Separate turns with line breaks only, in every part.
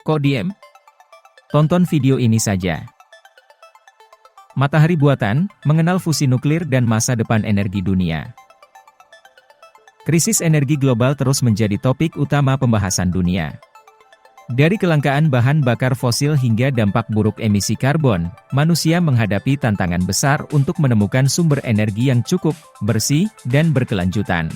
Kok diem? Tonton video ini saja. Matahari Buatan, mengenal fusi nuklir dan masa depan energi dunia. Krisis energi global terus menjadi topik utama pembahasan dunia. Dari kelangkaan bahan bakar fosil hingga dampak buruk emisi karbon, manusia menghadapi tantangan besar untuk menemukan sumber energi yang cukup, bersih, dan berkelanjutan.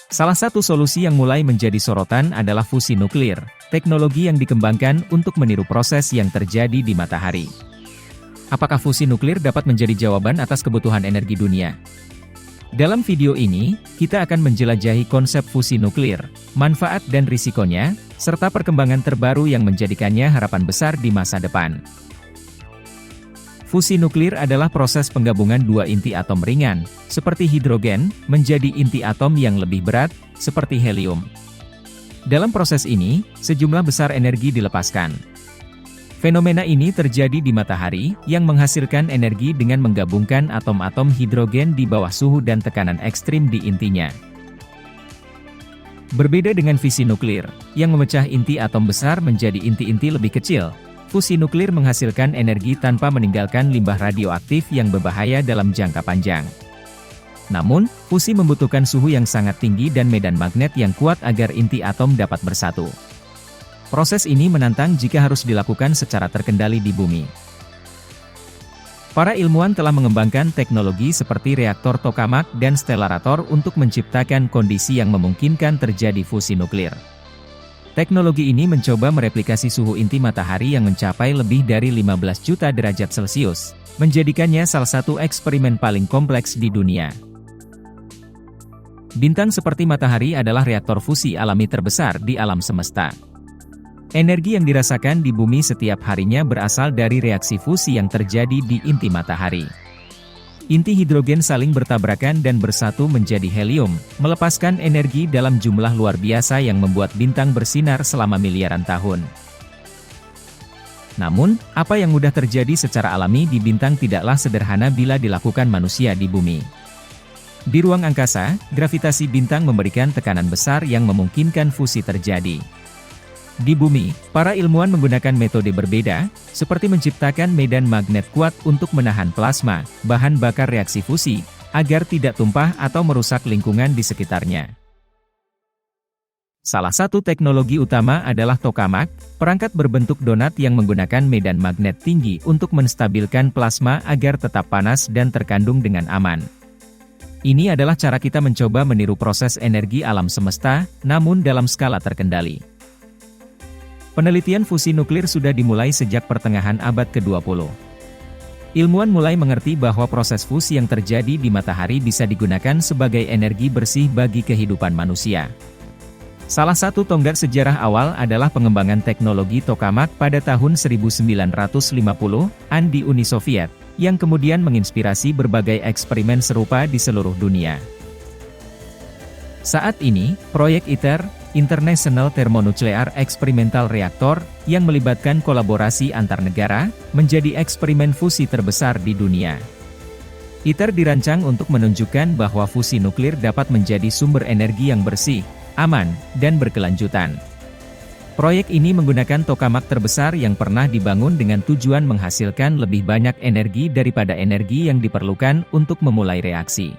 Salah satu solusi yang mulai menjadi sorotan adalah fusi nuklir, teknologi yang dikembangkan untuk meniru proses yang terjadi di matahari. Apakah fusi nuklir dapat menjadi jawaban atas kebutuhan energi dunia? Dalam video ini, kita akan menjelajahi konsep fusi nuklir, manfaat dan risikonya, serta perkembangan terbaru yang menjadikannya harapan besar di masa depan. Fusi nuklir adalah proses penggabungan dua inti atom ringan, seperti hidrogen, menjadi inti atom yang lebih berat, seperti helium. Dalam proses ini, sejumlah besar energi dilepaskan. Fenomena ini terjadi di matahari, yang menghasilkan energi dengan menggabungkan atom-atom hidrogen di bawah suhu dan tekanan ekstrim di intinya. Berbeda dengan fisi nuklir, yang memecah inti atom besar menjadi inti-inti lebih kecil, fusi nuklir menghasilkan energi tanpa meninggalkan limbah radioaktif yang berbahaya dalam jangka panjang. Namun, fusi membutuhkan suhu yang sangat tinggi dan medan magnet yang kuat agar inti atom dapat bersatu. Proses ini menantang jika harus dilakukan secara terkendali di bumi. Para ilmuwan telah mengembangkan teknologi seperti reaktor tokamak dan stellarator untuk menciptakan kondisi yang memungkinkan terjadi fusi nuklir. Teknologi ini mencoba mereplikasi suhu inti matahari yang mencapai lebih dari 15 juta derajat Celcius, menjadikannya salah satu eksperimen paling kompleks di dunia. Bintang seperti matahari adalah reaktor fusi alami terbesar di alam semesta. Energi yang dirasakan di bumi setiap harinya berasal dari reaksi fusi yang terjadi di inti matahari. Inti hidrogen saling bertabrakan dan bersatu menjadi helium, melepaskan energi dalam jumlah luar biasa yang membuat bintang bersinar selama miliaran tahun. Namun, apa yang mudah terjadi secara alami di bintang tidaklah sederhana bila dilakukan manusia di bumi. Di ruang angkasa, gravitasi bintang memberikan tekanan besar yang memungkinkan fusi terjadi. Di bumi, para ilmuwan menggunakan metode berbeda, seperti menciptakan medan magnet kuat untuk menahan plasma, bahan bakar reaksi fusi, agar tidak tumpah atau merusak lingkungan di sekitarnya. Salah satu teknologi utama adalah tokamak, perangkat berbentuk donat yang menggunakan medan magnet tinggi untuk menstabilkan plasma agar tetap panas dan terkandung dengan aman. Ini adalah cara kita mencoba meniru proses energi alam semesta, namun dalam skala terkendali. Penelitian fusi nuklir sudah dimulai sejak pertengahan abad ke-20. Ilmuwan mulai mengerti bahwa proses fusi yang terjadi di matahari bisa digunakan sebagai energi bersih bagi kehidupan manusia. Salah satu tonggak sejarah awal adalah pengembangan teknologi tokamak pada tahun 1950-an di Uni Soviet, yang kemudian menginspirasi berbagai eksperimen serupa di seluruh dunia. Saat ini, proyek ITER, International Thermonuclear Experimental Reactor, yang melibatkan kolaborasi antar negara, menjadi eksperimen fusi terbesar di dunia. ITER dirancang untuk menunjukkan bahwa fusi nuklir dapat menjadi sumber energi yang bersih, aman, dan berkelanjutan. Proyek ini menggunakan tokamak terbesar yang pernah dibangun dengan tujuan menghasilkan lebih banyak energi daripada energi yang diperlukan untuk memulai reaksi.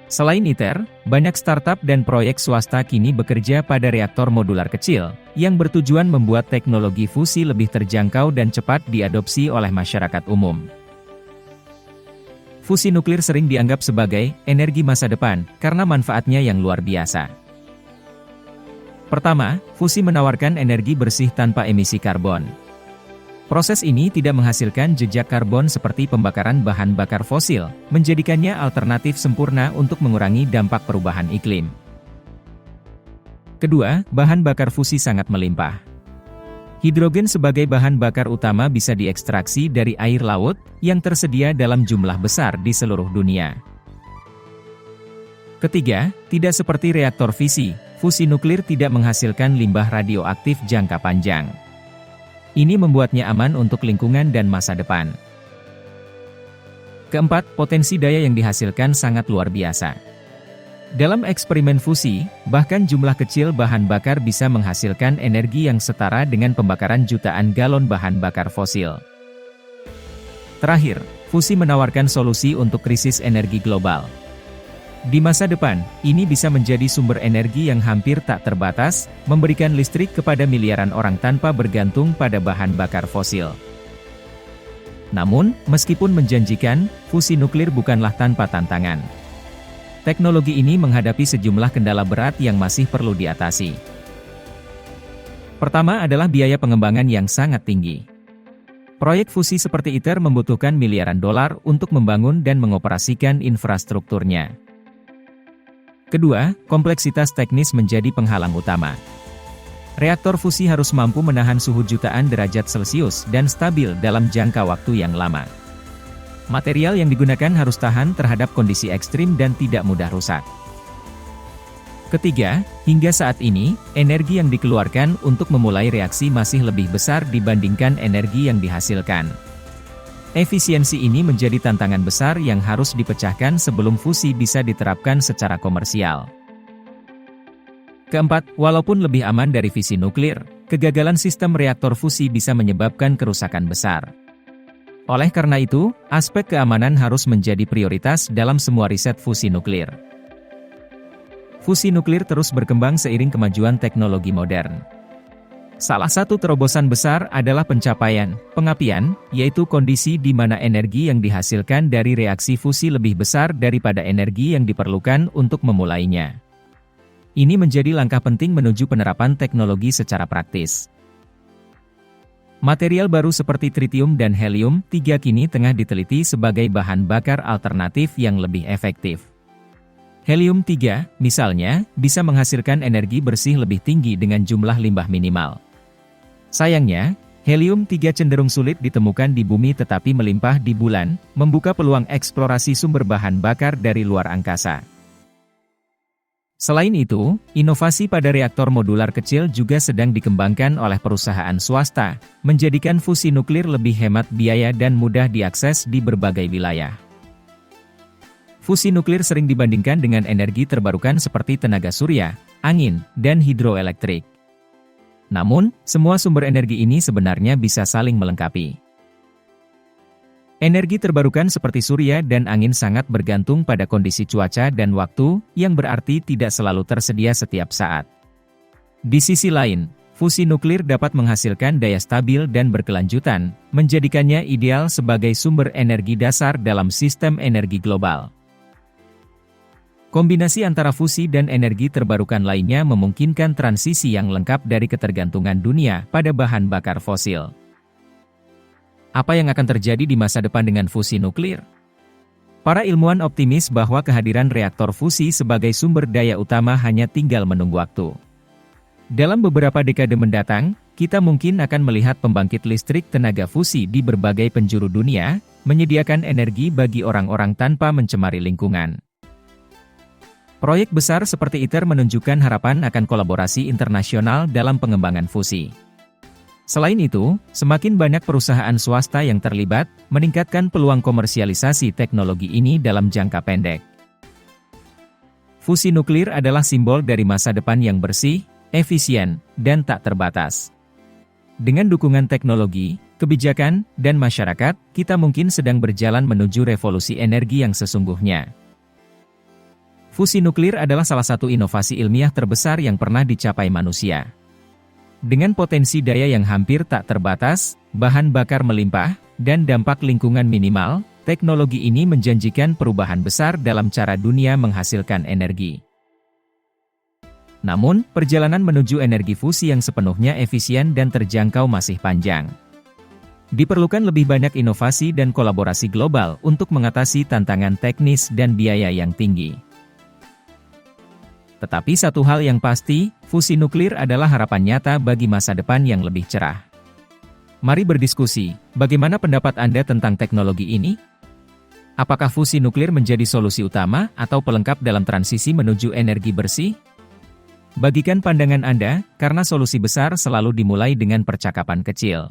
Selain ITER, banyak startup dan proyek swasta kini bekerja pada reaktor modular kecil, yang bertujuan membuat teknologi fusi lebih terjangkau dan cepat diadopsi oleh masyarakat umum. Fusi nuklir sering dianggap sebagai energi masa depan, karena manfaatnya yang luar biasa. Pertama, fusi menawarkan energi bersih tanpa emisi karbon. Proses ini tidak menghasilkan jejak karbon seperti pembakaran bahan bakar fosil, menjadikannya alternatif sempurna untuk mengurangi dampak perubahan iklim. Kedua, bahan bakar fusi sangat melimpah. Hidrogen sebagai bahan bakar utama bisa diekstraksi dari air laut, yang tersedia dalam jumlah besar di seluruh dunia. Ketiga, tidak seperti reaktor fisi, fusi nuklir tidak menghasilkan limbah radioaktif jangka panjang. Ini membuatnya aman untuk lingkungan dan masa depan. Keempat, potensi daya yang dihasilkan sangat luar biasa. Dalam eksperimen fusi, bahkan jumlah kecil bahan bakar bisa menghasilkan energi yang setara dengan pembakaran jutaan galon bahan bakar fosil. Terakhir, fusi menawarkan solusi untuk krisis energi global. Di masa depan, ini bisa menjadi sumber energi yang hampir tak terbatas, memberikan listrik kepada miliaran orang tanpa bergantung pada bahan bakar fosil. Namun, meskipun menjanjikan, fusi nuklir bukanlah tanpa tantangan. Teknologi ini menghadapi sejumlah kendala berat yang masih perlu diatasi. Pertama adalah biaya pengembangan yang sangat tinggi. Proyek fusi seperti ITER membutuhkan miliaran dolar untuk membangun dan mengoperasikan infrastrukturnya. Kedua, kompleksitas teknis menjadi penghalang utama. Reaktor fusi harus mampu menahan suhu jutaan derajat Celcius dan stabil dalam jangka waktu yang lama. Material yang digunakan harus tahan terhadap kondisi ekstrim dan tidak mudah rusak. Ketiga, hingga saat ini, energi yang dikeluarkan untuk memulai reaksi masih lebih besar dibandingkan energi yang dihasilkan. Efisiensi ini menjadi tantangan besar yang harus dipecahkan sebelum fusi bisa diterapkan secara komersial. Keempat, walaupun lebih aman dari fisi nuklir, kegagalan sistem reaktor fusi bisa menyebabkan kerusakan besar. Oleh karena itu, aspek keamanan harus menjadi prioritas dalam semua riset fusi nuklir. Fusi nuklir terus berkembang seiring kemajuan teknologi modern. Salah satu terobosan besar adalah pencapaian pengapian, yaitu kondisi di mana energi yang dihasilkan dari reaksi fusi lebih besar daripada energi yang diperlukan untuk memulainya. Ini menjadi langkah penting menuju penerapan teknologi secara praktis. Material baru seperti tritium dan helium-3 kini tengah diteliti sebagai bahan bakar alternatif yang lebih efektif. Helium-3, misalnya, bisa menghasilkan energi bersih lebih tinggi dengan jumlah limbah minimal. Sayangnya, helium-3 cenderung sulit ditemukan di bumi tetapi melimpah di bulan, membuka peluang eksplorasi sumber bahan bakar dari luar angkasa. Selain itu, inovasi pada reaktor modular kecil juga sedang dikembangkan oleh perusahaan swasta, menjadikan fusi nuklir lebih hemat biaya dan mudah diakses di berbagai wilayah. Fusi nuklir sering dibandingkan dengan energi terbarukan seperti tenaga surya, angin, dan hidroelektrik. Namun, semua sumber energi ini sebenarnya bisa saling melengkapi. Energi terbarukan seperti surya dan angin sangat bergantung pada kondisi cuaca dan waktu, yang berarti tidak selalu tersedia setiap saat. Di sisi lain, fusi nuklir dapat menghasilkan daya stabil dan berkelanjutan, menjadikannya ideal sebagai sumber energi dasar dalam sistem energi global. Kombinasi antara fusi dan energi terbarukan lainnya memungkinkan transisi yang lengkap dari ketergantungan dunia pada bahan bakar fosil. Apa yang akan terjadi di masa depan dengan fusi nuklir? Para ilmuwan optimis bahwa kehadiran reaktor fusi sebagai sumber daya utama hanya tinggal menunggu waktu. Dalam beberapa dekade mendatang, kita mungkin akan melihat pembangkit listrik tenaga fusi di berbagai penjuru dunia, menyediakan energi bagi orang-orang tanpa mencemari lingkungan. Proyek besar seperti ITER menunjukkan harapan akan kolaborasi internasional dalam pengembangan fusi. Selain itu, semakin banyak perusahaan swasta yang terlibat, meningkatkan peluang komersialisasi teknologi ini dalam jangka pendek. Fusi nuklir adalah simbol dari masa depan yang bersih, efisien, dan tak terbatas. Dengan dukungan teknologi, kebijakan, dan masyarakat, kita mungkin sedang berjalan menuju revolusi energi yang sesungguhnya. Fusi nuklir adalah salah satu inovasi ilmiah terbesar yang pernah dicapai manusia. Dengan potensi daya yang hampir tak terbatas, bahan bakar melimpah, dan dampak lingkungan minimal, teknologi ini menjanjikan perubahan besar dalam cara dunia menghasilkan energi. Namun, perjalanan menuju energi fusi yang sepenuhnya efisien dan terjangkau masih panjang. Diperlukan lebih banyak inovasi dan kolaborasi global untuk mengatasi tantangan teknis dan biaya yang tinggi. Tetapi satu hal yang pasti, fusi nuklir adalah harapan nyata bagi masa depan yang lebih cerah. Mari berdiskusi, bagaimana pendapat Anda tentang teknologi ini? Apakah fusi nuklir menjadi solusi utama atau pelengkap dalam transisi menuju energi bersih? Bagikan pandangan Anda, karena solusi besar selalu dimulai dengan percakapan kecil.